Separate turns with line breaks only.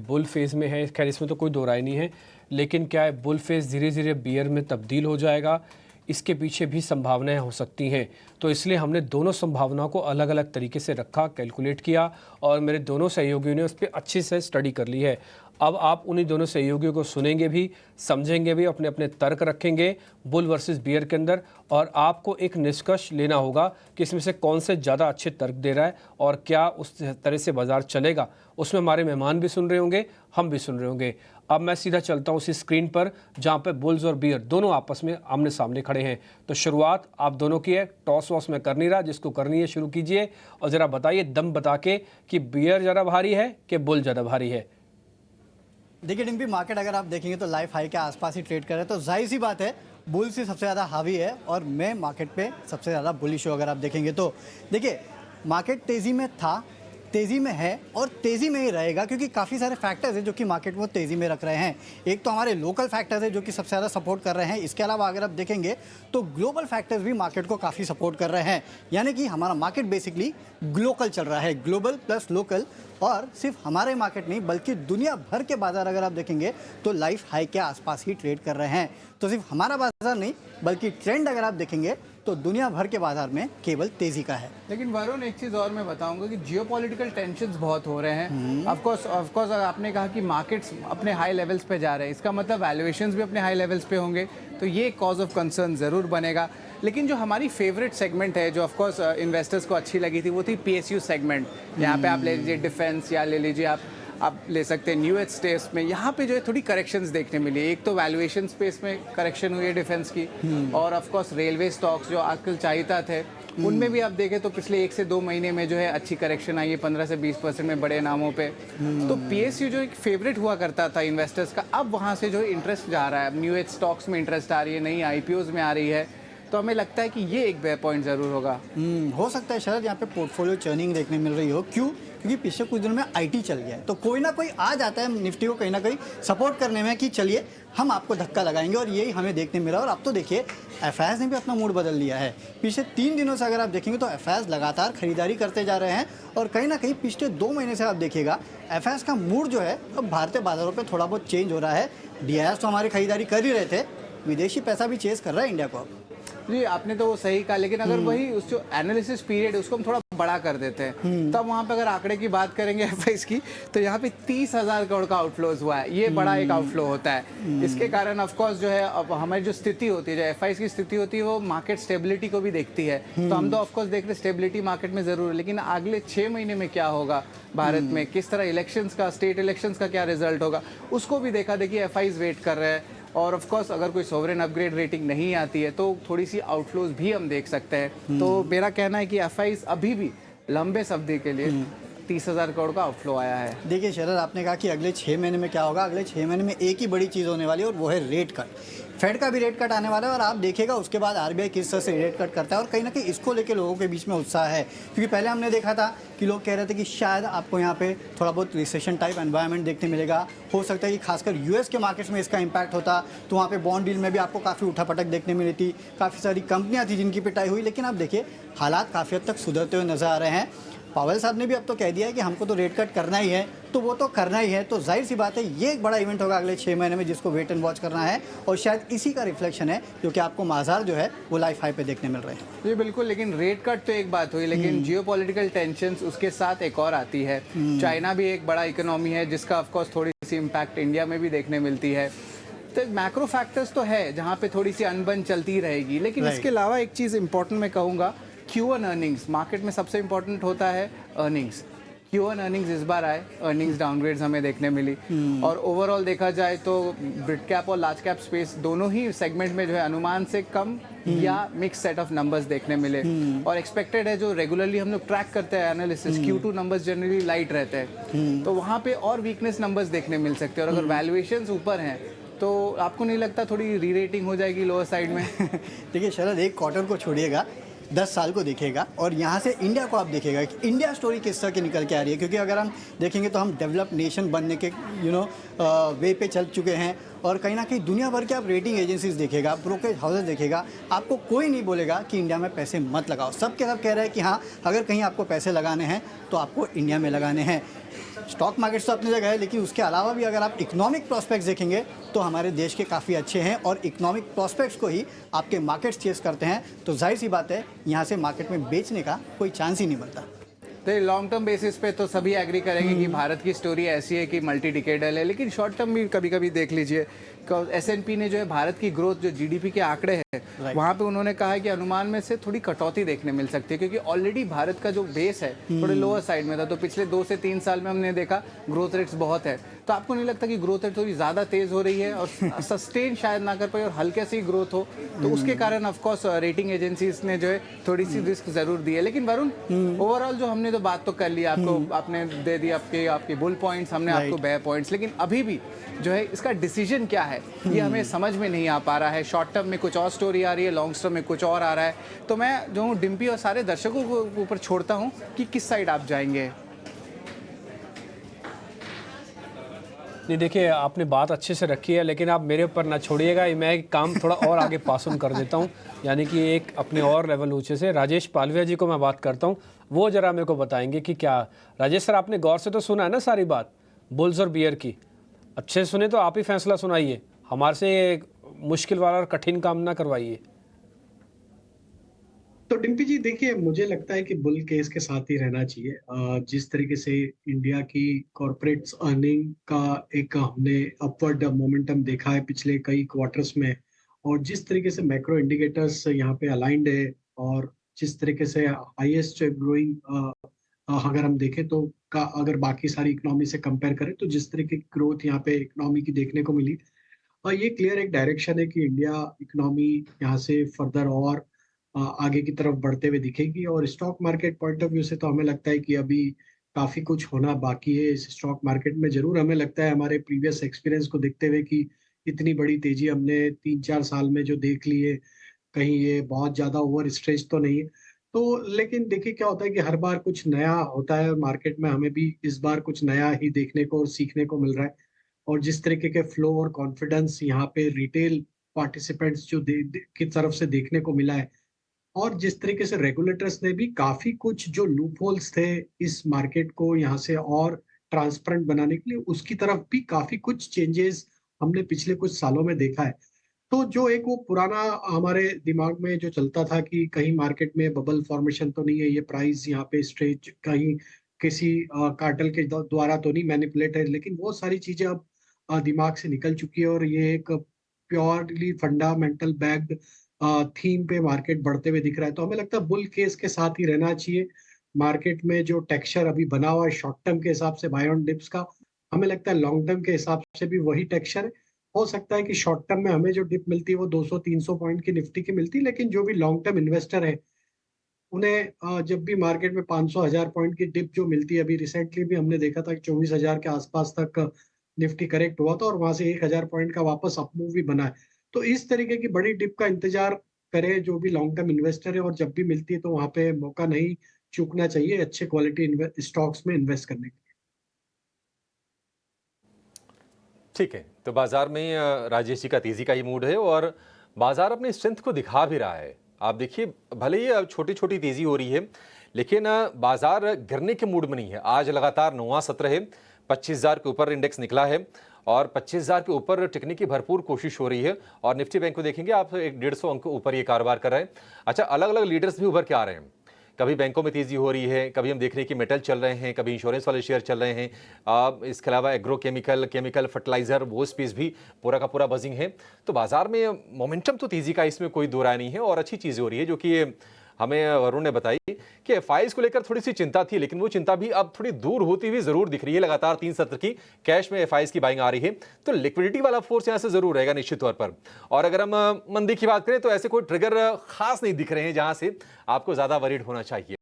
Bull phase में है, खैर इसमें तो कोई दो राय नहीं है। लेकिन क्या है, बुल फेज़ धीरे धीरे बियर में तब्दील हो जाएगा, इसके पीछे भी संभावनाएं हो सकती हैं। तो इसलिए हमने दोनों संभावनाओं को अलग अलग तरीके से रखा, कैलकुलेट किया और मेरे दोनों सहयोगियों ने उस पर अच्छे से स्टडी कर ली है। अब आप उन्हीं दोनों सहयोगियों को सुनेंगे भी, समझेंगे भी, अपने अपने तर्क रखेंगे बुल वर्सेस बियर के अंदर, और आपको एक निष्कर्ष लेना होगा कि इसमें से कौन से ज़्यादा अच्छे तर्क दे रहा है और क्या उस तरह से बाज़ार चलेगा। उसमें हमारे मेहमान भी सुन रहे होंगे, हम भी सुन रहे होंगे। अब मैं सीधा चलता हूँ उसी स्क्रीन पर जहाँ पे बुल्स और बियर दोनों आपस में आमने सामने खड़े हैं। तो शुरुआत आप दोनों की है, टॉस वॉस में कर नहीं रहा, जिसको करनी है शुरू कीजिए और ज़रा बताइए दम बता के कि बियर ज़्यादा भारी है कि बुल ज़्यादा भारी है।
देखिए डिम्पी, मार्केट अगर आप देखेंगे तो लाइफ हाई के आसपास ही ट्रेड कर रहे हैं, तो जाहिर सी बात है बुल से सबसे ज़्यादा हावी है और मैं मार्केट पे सबसे ज़्यादा बुलिश हूँ। अगर आप देखेंगे तो देखिए मार्केट तेज़ी में था, तेज़ी में है और तेज़ी में ही रहेगा, क्योंकि काफ़ी सारे फैक्टर्स हैं जो कि मार्केट को तेज़ी में रख रहे हैं। एक तो हमारे लोकल फैक्टर्स है जो कि सबसे ज़्यादा सपोर्ट कर रहे हैं। इसके अलावा अगर आप देखेंगे तो ग्लोबल फैक्टर्स भी मार्केट को काफ़ी सपोर्ट कर रहे हैं, यानी कि हमारा मार्केट बेसिकली ग्लोकल चल रहा है, ग्लोबल प्लस लोकल। और सिर्फ हमारे मार्केट नहीं बल्कि दुनिया भर के बाजार अगर आप देखेंगे तो लाइफ हाई के आसपास ही ट्रेड कर रहे हैं। तो सिर्फ हमारा बाजार नहीं बल्कि ट्रेंड अगर आप देखेंगे तो दुनिया भर के बाजार में केवल तेजी का है।
लेकिन वरुण, एक चीज़ और मैं बताऊंगा कि जियोपॉलिटिकल टेंशन्स बहुत हो रहे हैं। ऑफ कोर्स आपने कहा कि मार्केट्स अपने हाई लेवल्स पे जा रहे हैं, इसका मतलब वैल्यूएशंस भी अपने हाई लेवल्स पे होंगे, तो ये कॉज ऑफ कंसर्न ज़रूर बनेगा। लेकिन जो हमारी फेवरेट सेगमेंट है, जो ऑफ कोर्स इन्वेस्टर्स को अच्छी लगी थी, वो थी पीएसयू सेगमेंट। यहाँ पे आप ले लीजिए डिफेंस, या ले लीजिए आप ले सकते हैं न्यू एज स्टेट्स में। यहाँ पे जो है थोड़ी करेक्शंस देखने मिली। एक तो वैल्यूएशन स्पेस में करेक्शन हुई है डिफेंस की, और ऑफ कोर्स रेलवे स्टॉक्स जो आजकल चाहिए थे उनमें भी आप देखें तो पिछले 1 से 2 महीने में जो है अच्छी करेक्शन आई है 15 से 20% में बड़े नामों पे। तो पीएसयू जो एक फेवरेट हुआ करता था इन्वेस्टर्स का, अब वहाँ से जो इंटरेस्ट जा रहा है, न्यू एज स्टॉक्स में इंटरेस्ट आ रही है, नई आईपीओज में आ रही है, तो हमें लगता है कि ये एक बेयर पॉइंट ज़रूर होगा।
हो सकता है शरद यहाँ पे पोर्टफोलियो चर्निंग देखने मिल रही हो। क्यों? क्योंकि पिछले कुछ दिनों में आईटी चल गया है, तो कोई ना कोई आ जाता है निफ्टी को कहीं ना कहीं सपोर्ट करने में कि चलिए हम आपको धक्का लगाएंगे, और यही हमें देखने मिला। और अब तो देखिए एफआईआईज ने भी अपना मूड बदल लिया है। पिछले 3 दिनों से अगर आप देखेंगे तो एफआईआईज लगातार खरीदारी करते जा रहे हैं, और कहीं ना कहीं पिछले 2 महीने से आप देखिएगा एफआईआईज का मूड जो है अब भारतीय बाजारों पर थोड़ा बहुत चेंज हो रहा है। डीआईएस तो हमारी खरीदारी कर ही रहे थे, विदेशी पैसा भी चेज कर रहा है इंडिया को।
जी, आपने तो वो सही कहा, लेकिन अगर वही उस जो एनालिसिस पीरियड है उसको हम थोड़ा बड़ा कर देते हैं, तब वहाँ पे अगर आंकड़े की बात करेंगे एफआईआईज की, तो यहाँ पे 30,000 करोड़ का आउटफ्लोज हुआ है। ये बड़ा एक आउटफ्लो होता है। इसके कारण ऑफ कोर्स जो है अब हमारी जो स्थिति होती है, जो एफआईआईज की स्थिति होती है, वो मार्केट स्टेबिलिटी को भी देखती है। तो हम तो ऑफ कोर्स देख रहे स्टेबिलिटी मार्केट में जरूर है, लेकिन अगले 6 महीने में क्या होगा भारत में, किस तरह इलेक्शंस का, स्टेट इलेक्शंस का क्या रिजल्ट होगा, उसको भी देखा देखिए एफआईआईज वेट कर रहे हैं। और ऑफ कोर्स अगर कोई सोवरेन अपग्रेड रेटिंग नहीं आती है तो थोड़ी सी आउटफ्लोज भी हम देख सकते हैं। तो मेरा कहना है कि एफआईआईज अभी भी लंबे अवधि के लिए 30,000 करोड़ का आउटफ्लो आया है।
देखिए शरद, आपने कहा कि अगले 6 महीने में क्या होगा। अगले 6 महीने में एक ही बड़ी चीज़ होने वाली है और वो है रेट कट। फेड का भी रेट कट आने वाला है, और आप देखिएगा उसके बाद आरबीआई किस तरह से रेट कट करता है। और कहीं ना कहीं इसको लेके लोगों के बीच में उत्साह है, क्योंकि पहले हमने देखा था कि लोग कह रहे थे कि शायद आपको यहाँ पे थोड़ा बहुत रिसेशन टाइप एनवायरनमेंट देखने मिलेगा। हो सकता है कि खासकर यूएस के मार्केट्स में इसका इम्पैक्ट होता, तो वहाँ पे बॉन्ड डील में भी आपको काफ़ी उठापटक देखने मिली थी, काफ़ी सारी कंपनियाँ थी जिनकी पिटाई हुई। लेकिन आप देखिए हालात काफ़ी हद तक सुधरते हुए नजर आ रहे हैं। पावेल साहब ने भी अब तो कह दिया है कि हमको तो रेट कट करना ही है, तो वो तो करना ही है। तो जाहिर सी बात है ये एक बड़ा इवेंट होगा अगले 6 महीने में, जिसको वेट एंड वॉच करना है, और शायद इसी का रिफ्लेक्शन है क्योंकि आपको बाजार जो है वो लाइफ हाई पे देखने मिल रहे हैं।
जी बिल्कुल, लेकिन रेट कट तो एक बात हुई, लेकिन जियोपॉलिटिकल टेंशंस उसके साथ एक और आती है। चाइना भी एक बड़ा इकोनॉमी है जिसका ऑफकोर्स थोड़ी सी इम्पैक्ट इंडिया में भी देखने मिलती है। तो मैक्रो फैक्टर्स तो है जहाँ पे थोड़ी सी अनबन चलती रहेगी, लेकिन इसके अलावा एक चीज़ इंपॉर्टेंट मैं कहूँगा, Q1 अर्निंग्स मार्केट में सबसे इंपॉर्टेंट होता है। अर्निंग्स, Q1 अर्निंग्स इस बार आए, अर्निंग्स डाउनग्रेड्स हमें देखने मिली। और ओवरऑल देखा जाए तो मिड कैप और लार्ज कैप स्पेस दोनों ही सेगमेंट में जो है अनुमान से कम या मिक्स सेट ऑफ नंबर्स देखने मिले। और एक्सपेक्टेड है, जो रेगुलरली हम लोग ट्रैक करते हैं analysis, Q2 numbers generally light रहते हैं, तो वहाँ पे और वीकनेस नंबर्स देखने मिल सकते हैं। और अगर वैल्यूएशंस ऊपर हैं तो आपको नहीं लगता थोड़ी री रेटिंग हो जाएगी लोअर साइड में?
देखिए शरद, एक क्वार्टर को छोड़िएगा, 10 साल को देखेगा, और यहाँ से इंडिया को आप देखेगा कि इंडिया स्टोरी किस तरह की निकल के आ रही है। क्योंकि अगर हम देखेंगे तो हम डेवलप्ड नेशन बनने के वे पे चल चुके हैं, और कहीं ना कहीं दुनिया भर के आप रेटिंग एजेंसीज देखेगा, ब्रोकरेज हाउसेज देखेगा, आपको कोई नहीं बोलेगा कि इंडिया में पैसे मत लगाओ। सब के सब कह रहे हैं कि हाँ, अगर कहीं आपको पैसे लगाने हैं तो आपको इंडिया में लगाने हैं। स्टॉक मार्केट्स तो अपनी जगह है, लेकिन उसके अलावा भी अगर आप इकोनॉमिक प्रोस्पेक्ट्स देखेंगे तो हमारे देश के काफ़ी अच्छे हैं और इकोनॉमिक प्रोस्पेक्ट्स को ही आपके मार्केट्स चेस करते हैं, तो जाहिर सी बात है यहाँ से मार्केट में बेचने का कोई चांस ही नहीं बनता।
तो लॉन्ग टर्म बेसिस पे तो सभी एग्री करेंगे कि भारत की स्टोरी ऐसी है कि मल्टी डिकेडल है, लेकिन शॉर्ट टर्म भी कभी कभी देख लीजिए। S&P ने जो है भारत की ग्रोथ, जो GDP के आंकड़े हैं वहाँ पे उन्होंने कहा है कि अनुमान में से थोड़ी कटौती देखने मिल सकती है, क्योंकि ऑलरेडी भारत का जो बेस है थोड़े लोअर साइड में था। तो पिछले 2 से 3 साल में हमने देखा ग्रोथ रेट्स बहुत है। तो आपको नहीं लगता कि ग्रोथ रेट थोड़ी ज़्यादा तेज़ हो रही है और सस्टेन शायद ना कर पाए और हल्के से ही ग्रोथ हो, तो उसके कारण ऑफकोर्स रेटिंग एजेंसीज ने जो है थोड़ी सी रिस्क जरूर दी है। लेकिन वरुण, ओवरऑल जो हमने तो बात तो कर ली, आपको आपने दे दी आपके बुल पॉइंट्स, हमने आपको बेयर पॉइंट्स, लेकिन अभी भी जो है इसका डिसीजन क्या है ये हमें समझ में नहीं आ पा रहा है। शॉर्ट टर्म में कुछ और स्टोरी आ रही है, लॉन्ग टर्म में कुछ और आ रहा है। तो मैं जो हूँ डिम्पी और सारे दर्शकों को ऊपर छोड़ता हूँ कि किस साइड आप जाएंगे।
नहीं, देखिए आपने बात अच्छे से रखी है, लेकिन आप मेरे ऊपर ना छोड़िएगा, मैं एक काम थोड़ा और आगे पास ऑन कर देता हूँ, यानी कि एक अपने और लेवल ऊंचे से राजेश पालविया जी को मैं बात करता हूँ, वो जरा मेरे को बताएंगे कि क्या। राजेश सर, आपने गौर से तो सुना है ना सारी बात बुल्स और बियर की? अच्छे से सुने तो आप ही फैसला सुनाइए, हमारे से मुश्किल वाला और कठिन काम ना करवाइए।
तो डिम्पी जी देखिए, मुझे लगता है कि बुल केस के साथ ही रहना चाहिए। जिस तरीके से इंडिया की कॉर्पोरेट्स अर्निंग का एक हमने अपवर्ड मोमेंटम देखा है पिछले कई क्वार्टर्स में, और जिस तरीके से मैक्रो इंडिकेटर्स यहाँ पे अलाइंड है, और जिस तरीके से हाईएस्ट ग्रोइंग अगर हम देखें तो अगर बाकी सारी इकोनॉमी से कंपेयर करें तो जिस तरीके की ग्रोथ यहाँ पे इकोनॉमी की देखने को मिली, और ये क्लियर एक डायरेक्शन है कि इंडिया इकोनॉमी यहाँ से फर्दर और आगे की तरफ बढ़ते हुए दिखेगी। और stock market point of view से तो हमें लगता है कि अभी काफी कुछ होना बाकी है इस स्टॉक मार्केट में। जरूर हमें लगता है हमारे प्रीवियस एक्सपीरियंस को देखते हुए कि इतनी बड़ी तेजी हमने 3-4 साल में जो देख ली है, कहीं ये बहुत ज्यादा ओवर स्ट्रेच तो नहीं है। तो लेकिन देखिए क्या होता है कि हर बार कुछ नया होता है मार्केट में, हमें भी इस बार कुछ नया ही देखने को और सीखने को मिल रहा है। और जिस तरीके के फ्लो और कॉन्फिडेंस यहाँ पे रिटेल पार्टिसिपेंट्स जो की तरफ से देखने को मिला है, और जिस तरीके से रेगुलेटर्स ने भी काफी कुछ जो लूप होल्स थे इस मार्केट को यहाँ से और ट्रांसपेरेंट बनाने के लिए, उसकी तरफ भी काफी कुछ चेंजेस हमने पिछले कुछ सालों में देखा है। तो जो एक वो पुराना हमारे दिमाग में जो चलता था कि कहीं मार्केट में बबल फॉर्मेशन तो नहीं है, ये प्राइस यहाँ पे स्ट्रेच कहीं किसी कार्टेल के द्वारा तो नहीं मैनिपुलेट है, लेकिन वो सारी चीजें अब दिमाग से निकल चुकी है, और ये एक प्योरली फंडामेंटल बैक्ड थीम पे मार्केट बढ़ते हुए दिख रहा है। तो हमें लगता है बुल केस के साथ ही रहना चाहिए। मार्केट में जो टेक्सचर अभी बना हुआ है शॉर्ट टर्म के हिसाब से बाय ऑन डिप्स का, हमें लगता है लॉन्ग टर्म के हिसाब से भी वही टेक्सचर है। हो सकता है कि शॉर्ट टर्म में हमें जो डिप मिलती है वो 200-300 पॉइंट की निफ्टी की मिलती है, लेकिन जो भी लॉन्ग टर्म इन्वेस्टर है उन्हें जब भी मार्केट में 500-1000 पॉइंट की डिप जो मिलती है, अभी रिसेंटली भी हमने देखा था कि 24,000 के आसपास तक निफ्टी करेक्ट हुआ था और वहां से 1000 पॉइंट का वापस अपमूव भी बना है। तो इस तरीके की बड़ी डिप का इंतजार करे जो भी लॉन्ग टर्म इन्वेस्टर है, और जब भी मिलती है तो वहां पे मौका नहीं चूकना चाहिए अच्छे क्वालिटी स्टॉक्स में इन्वेस्ट करने के लिए।
ठीक है, तो बाजार में राजेश जी का तेजी का ही मूड है और बाजार अपनी स्ट्रेंथ को दिखा भी रहा है। आप देखिए, भले ही छोटी छोटी तेजी हो रही है, लेकिन बाजार गिरने के मूड में नहीं है। आज लगातार 9वां सत्र है, 25,000 के ऊपर इंडेक्स निकला है और 25,000 के ऊपर टिकने की भरपूर कोशिश हो रही है। और निफ्टी बैंक को देखेंगे आप, 150 अंक ऊपर ये कारोबार कर रहे हैं। अच्छा, अलग अलग लीडर्स भी उभर के आ रहे हैं। कभी बैंकों में तेजी हो रही है, कभी हम देख रहे हैं कि मेटल चल रहे हैं, कभी इंश्योरेंस वाले शेयर चल रहे हैं। इसके अलावा एग्रो केमिकल फर्टिलाइजर, वो स्पेस भी पूरा का पूरा बजिंग है। तो बाजार में मोमेंटम तो तेजी का, इसमें कोई दो राय नहीं है और अच्छी चीज़ें हो रही है। जो कि हमें वरुण ने बताई कि एफआईज को लेकर थोड़ी सी चिंता थी, लेकिन वो चिंता भी अब थोड़ी दूर होती हुई जरूर दिख रही है। लगातार 3 सत्र की कैश में एफआईज की बाइंग आ रही है, तो लिक्विडिटी वाला फोर्स यहां से जरूर रहेगा निश्चित तौर पर। और अगर हम मंदी की बात करें तो ऐसे कोई ट्रिगर खास नहीं दिख रहे हैं जहां से आपको ज्यादा वरीड होना चाहिए।